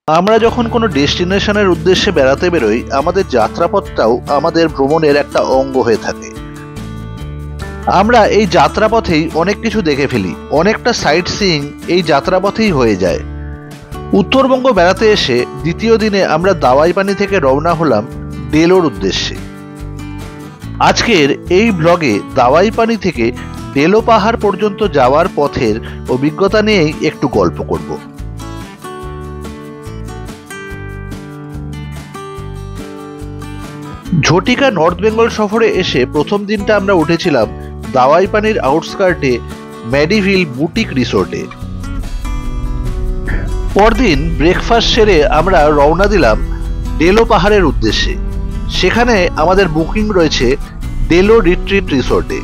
আমরা যখন কোনো ডেস্টিনেশনের উদ্দেশ্যে বেড়াতে বেরোই, আমাদের যাত্রাপথটাও আমাদের ভ্রমণের একটা অঙ্গ হয়ে থাকে। আমরা এই যাত্রাপথেই অনেক কিছু দেখে ফেলি, অনেকটা সাইট সিইং এই যাত্রাপথেই হয়ে যায়। উত্তরবঙ্গ বেড়াতে এসে দ্বিতীয় দিনে আমরা দাওয়াইপানি থেকে রওনা হলাম ডেলোর উদ্দেশ্যে। আজকের এই ব্লগে দাওয়াইপানি থেকে ডেলো পাহাড় পর্যন্ত যাওয়ার পথের অভিজ্ঞতা নিয়েই একটু গল্প করব। ঝটিকা নর্থ বেঙ্গল সফরে এসে প্রথম দিনটা আমরা উঠেছিলাম দাওয়াইপানির আউটস্কার্টে ম্যাডিভিল বুটিক রিসোর্টে। পরদিন ব্রেকফাস্ট সেরে আমরা রওনা দিলাম ডেলো পাহাড়ের উদ্দেশ্যে। সেখানে আমাদের বুকিং রয়েছে ডেলো রিট্রিট রিসোর্টে।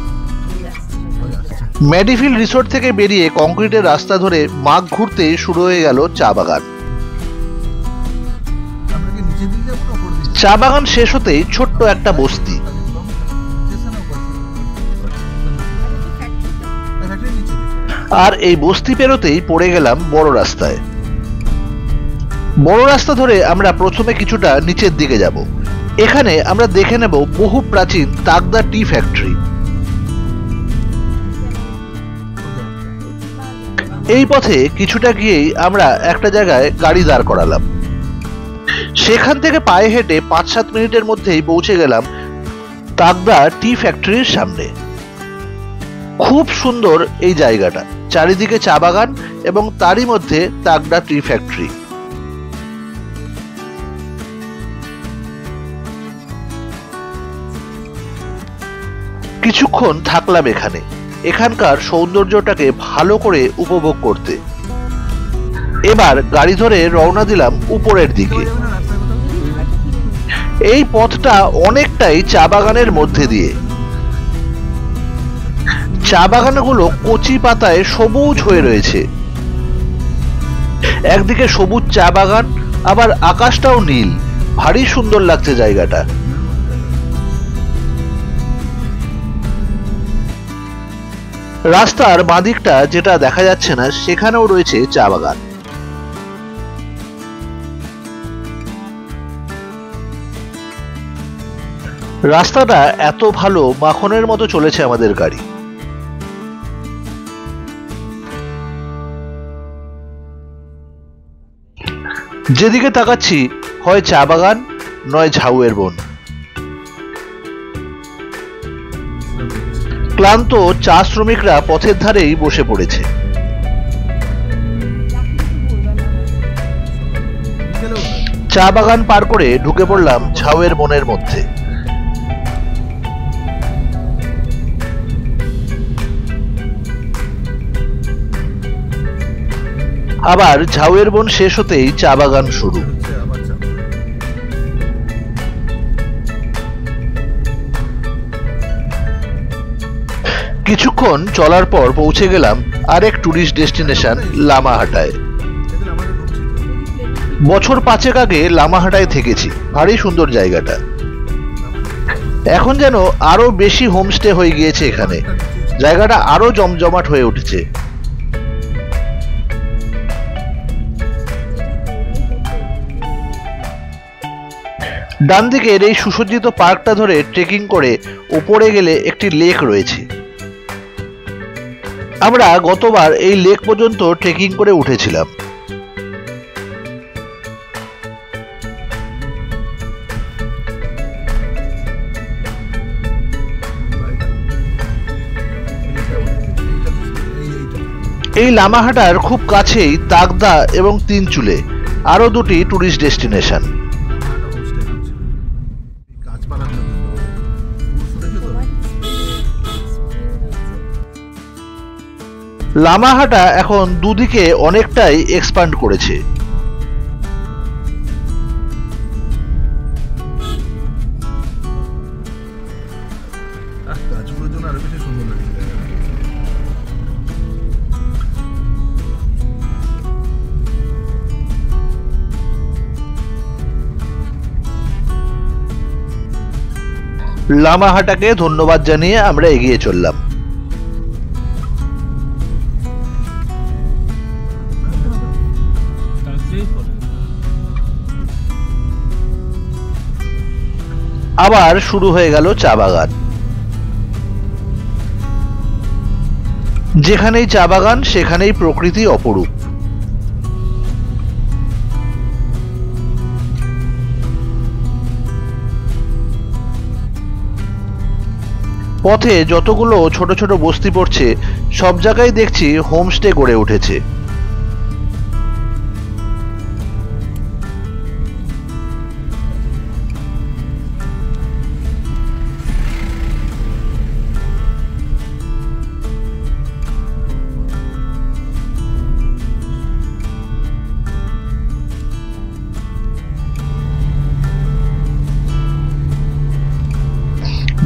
ম্যাডিভিল রিসোর্ট থেকে বেরিয়ে কংক্রিটের রাস্তা ধরে মাঘ ঘুরতে শুরু হয়ে গেল চা বাগান। চা বাগান শেষ হতেই ছোট্ট একটা বস্তি, আর এই বস্তি পেরোতেই পড়ে গেলাম বড় রাস্তায়। বড় রাস্তা ধরে আমরা প্রথমে কিছুটা নিচের দিকে যাব। এখানে আমরা দেখে নেব বহু প্রাচীন তাগদা টি ফ্যাক্টরি। এই পথে কিছুটা গিয়েই আমরা একটা জায়গায় গাড়ি দাঁড় করালাম। সেখান থেকে পায়ে হেঁটে 5-7 মিনিটের মধ্যেই পৌঁছে গেলাম তাগদা টি ফ্যাক্টরির সামনে। খুব সুন্দর এই জায়গাটা, চারিদিকে চা বাগান এবং তারই মধ্যে তাগদা টি ফ্যাক্টরি। কিছুক্ষণ থাকলাম এখানে, এখানকার সৌন্দর্যটাকে ভালো করে উপভোগ করতে। এবার গাড়ি ধরে রওনা দিলাম উপরের দিকে। এই পথটা অনেকটাই চা বাগানের মধ্যে দিয়ে। চা বাগানগুলো কচি পাতায় সবুজ হয়ে রয়েছে। একদিকে সবুজ চা বাগান, আবার আকাশটাও নীল, ভারী সুন্দর লাগছে জায়গাটা। রাস্তার বাঁদিকটা যেটা দেখা যাচ্ছে না, সেখানেও রয়েছে চা বাগান। রাস্তাটা এত ভালো, মাখনের মতো চলেছে আমাদের গাড়ি। যেদিকে তাকাচ্ছি হয় চা বাগান, নয় ঝাউয়ের বন। ক্লান্ত চা শ্রমিকরা পথের ধারেই বসে পড়েছে। চা বাগান পার করে ঢুকে পড়লাম ঝাউয়ের বনের মধ্যে। আবার ঝাউয়ের বন শেষ হতেই চা বাগান শুরু। কিছুক্ষণ চলার পর পৌঁছে গেলাম আরেক টুরিস্ট ডেস্টিনেশন লামাহাটায়। বছর 5 আগে লামাহাটায় থেকেছি, ভারী সুন্দর জায়গাটা। এখন যেন আরো বেশি হোমস্টে হয়ে গিয়েছে এখানে, জায়গাটা আরো জমজমাট হয়ে উঠেছে। ডান দিকের এই সুসজ্জিত পার্কটা ধরে ট্রেকিং করে উপরে গেলে একটি লেক রয়েছে। আমরা গতবার এই লেক পর্যন্ত ট্রেকিং করে উঠেছিলাম। এই লামাহাটার খুব কাছেই তাগদা এবং তিনচুলে আরো দুটি টুরিস্ট ডেস্টিনেশন। লামাহাটা এখন দুদিকে অনেকটাই এক্সপ্যান্ড করেছে। লামাহাটাকে ধন্যবাদ জানিয়ে আমরা এগিয়ে চললাম। আবার শুরু হয়ে গেল চা বাগান। যেখানেই চা বাগান সেখানেই প্রকৃতি অপরূপ। পথে যতগুলো ছোট ছোট বস্তি পড়ছে সব জায়গায় দেখছি হোমস্টে গড়ে উঠেছে।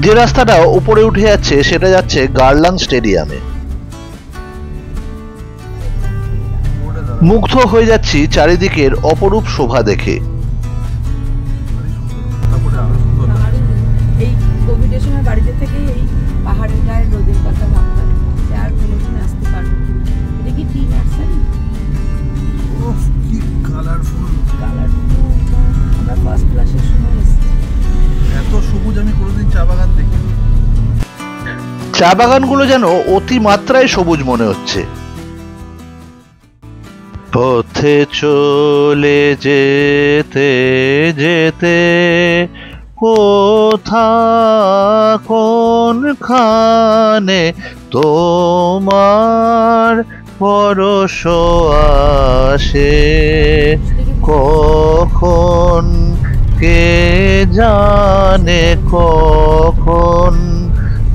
যে রাস্তাটা উপরে উঠে যাচ্ছে সেটা যাচ্ছে গার্লাং স্টেডিয়ামে। মুগ্ধ হয়ে যাচ্ছি চারিদিকের অপরূপ শোভা দেখে। এই কোভিডের সময় বাড়িতে থেকে এই পাহাড়ের গায়ে রোদের কথা ভাবতাম যে আর কোনোদিন আসতে পারবো কিনা। এটা কি টি নার্সারি? কি কালারফুল! আমরা ফার্স্ট ক্লাসের সময় এসেছি। এত সবুজ আমি কোনোদিন চা বাগান দেখিনি। চা বাগানগুলো যেন অতি মাত্রায় সবুজ মনে হচ্ছে। পথে চলে যেতে যেতে কোথা কোনখানে তোমার পরশ আসে, কখন কে জানে কখন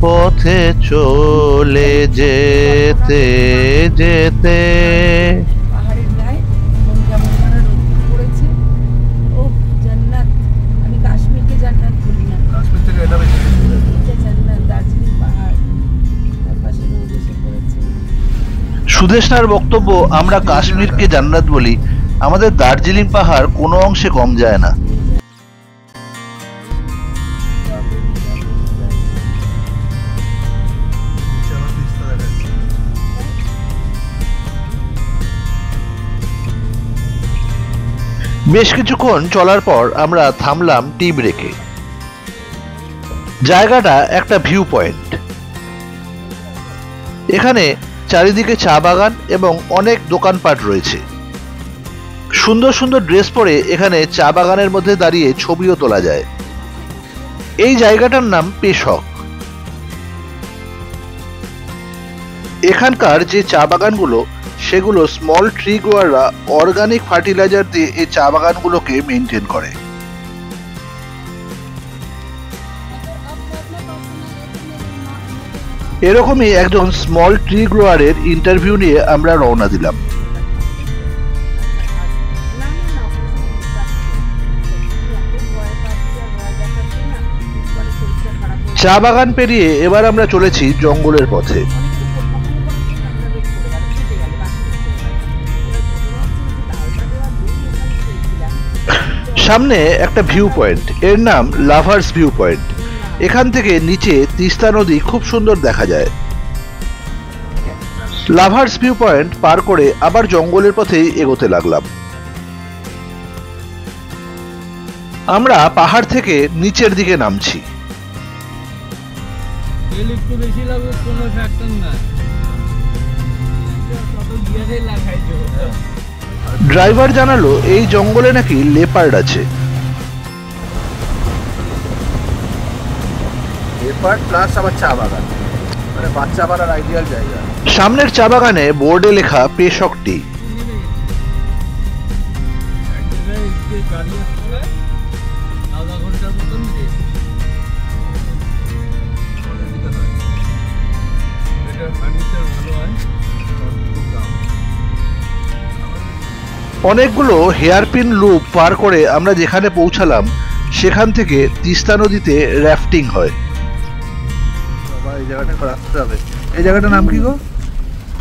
পথে চলে যেতে যেতে। পাহাড়ের গায়ে মন কেমন করে রোদ পড়েছে। ও জান্নাত! আমি কাশ্মীরকে জান্নাত বলি না, কাশ্মীর থেকে এটা বেশি এটা জান্নাত। দার্জিলিং পাহাড়, তার পাশে রোদ এসে পড়েছে। সুদেষ্ণার বক্তব্য আমরা কাশ্মীরকে জান্নাত বলি, আমাদের দার্জিলিং পাহাড় কোনো অংশে কম যায় না। বেশ কিছুক্ষণ চলার পর আমরা থামলাম টি ব্রেকে। জায়গাটা একটা ভিউ পয়েন্ট। এখানে চারিদিকে চা বাগান এবং অনেক দোকানপাট রয়েছে। সুন্দর সুন্দর ড্রেস পরে এখানে চা বাগানের মধ্যে দাঁড়িয়ে ছবিও তোলা যায়। এই জায়গাটার নাম পেশক। এখানকার যে চা বাগানগুলো সেগুলো স্মল ট্রি গ্রোয়াররা অর্গানিক ফার্টিলাইজার দিয়ে এই চা বাগানগুলোকে মেনটেন করে। এরকমই একজন স্মল ট্রি গ্রোয়ারের ইন্টারভিউ নিয়ে আমরা রওনা দিলাম। চা বাগান পেরিয়ে এবার আমরা চলেছি জঙ্গলের পথে। সামনে একটা ভিউ পয়েন্ট, এর নাম লাভার্স ভিউ পয়েন্ট। এখান থেকে নিচে তিস্তা নদী খুব সুন্দর দেখা যায়। লাভার্স ভিউ পয়েন্ট পার করে আবার জঙ্গলের পথেই এগোতে লাগলাম। আমরা পাহাড় থেকে নিচের দিকে নামছি। একটু বেশি লাগবে কোনো ফ্যাক্টর না, কত গিয়ারে লাগাইছো। ড্রাইভার জানালো এই জঙ্গলে নাকি লেপার্ড আছে। লেপার্ড প্লাস আবার চা বাগান, মানে বাচ্চা বাড়ার আইডিয়াল জায়গা। সামনের চা বাগানে বোর্ডে লেখা পেশক টি। গাড়ি আসলে আধা ঘন্টার মতন এটা ফার্নিচার ভালো হয়। অনেকগুলো হেয়ারপিন লুপ পার করে আমরা যেখানে পৌঁছালাম সেখান থেকে তিস্তা নদীতে র্যাফটিং হয়। বাবা, এই জায়গাটা একবার আসতে হবে। এই জায়গাটার নাম কি গো?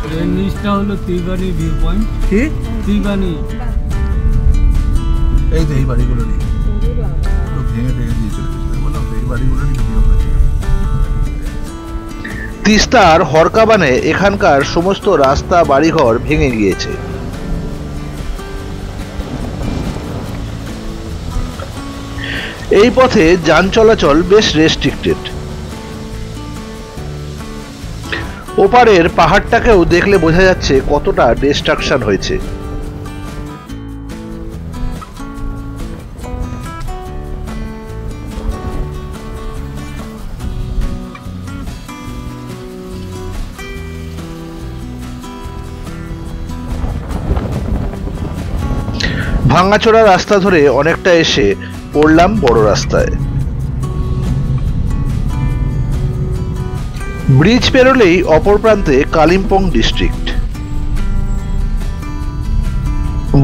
এর নিচটা হলো ত্রিবাণী ভিউ পয়েন্ট। কি ত্রিবাণী? এই যে এই বাড়িগুলো নেই, ভেঙে ভেঙে দিয়ে চলে গেছে। বললাম এই বাড়িগুলো নিয়ে ভিডিও করেছিলাম। তিস্তার হরকাবানে এখানকার সমস্ত রাস্তা বাড়িঘর ভেঙে গিয়েছে। এই পথে যান চলাচল বেশ রেস্ট্রিক্টেড। ওপারের পাহাড়টাকেও দেখলে বোঝা যাচ্ছে কতটা ডিস্ট্রাকশন হয়েছে। ভাঙাচোরা রাস্তা ধরে অনেকটা এসে পড়লাম বড় রাস্তায়। ব্রিজ পেরোলেই অপর প্রান্তে কালিম্পং ডিস্ট্রিক্ট।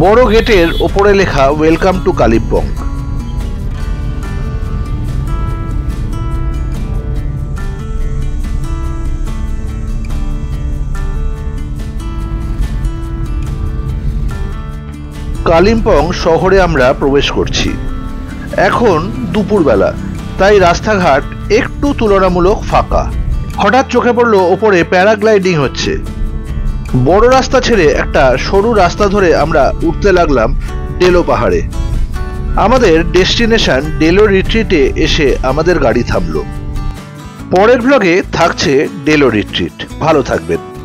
বড় গেটের ওপরে লেখা ওয়েলকাম টু কালিম্পং। কালিম্পং শহরে আমরা প্রবেশ করছি। এখন দুপুরবেলা, তাই রাস্তাঘাট একটু তুলনামূলক ফাঁকা। হঠাৎ চোখে পড়লো ওপরে প্যারাগ্লাইডিং হচ্ছে। বড় রাস্তা ছেড়ে একটা সরু রাস্তা ধরে আমরা উঠতে লাগলাম ডেলো পাহাড়ে। আমাদের ডেস্টিনেশন ডেলো রিট্রিটে এসে আমাদের গাড়ি থামলো। পরের ব্লগে থাকছে ডেলো রিট্রিট। ভালো থাকবেন।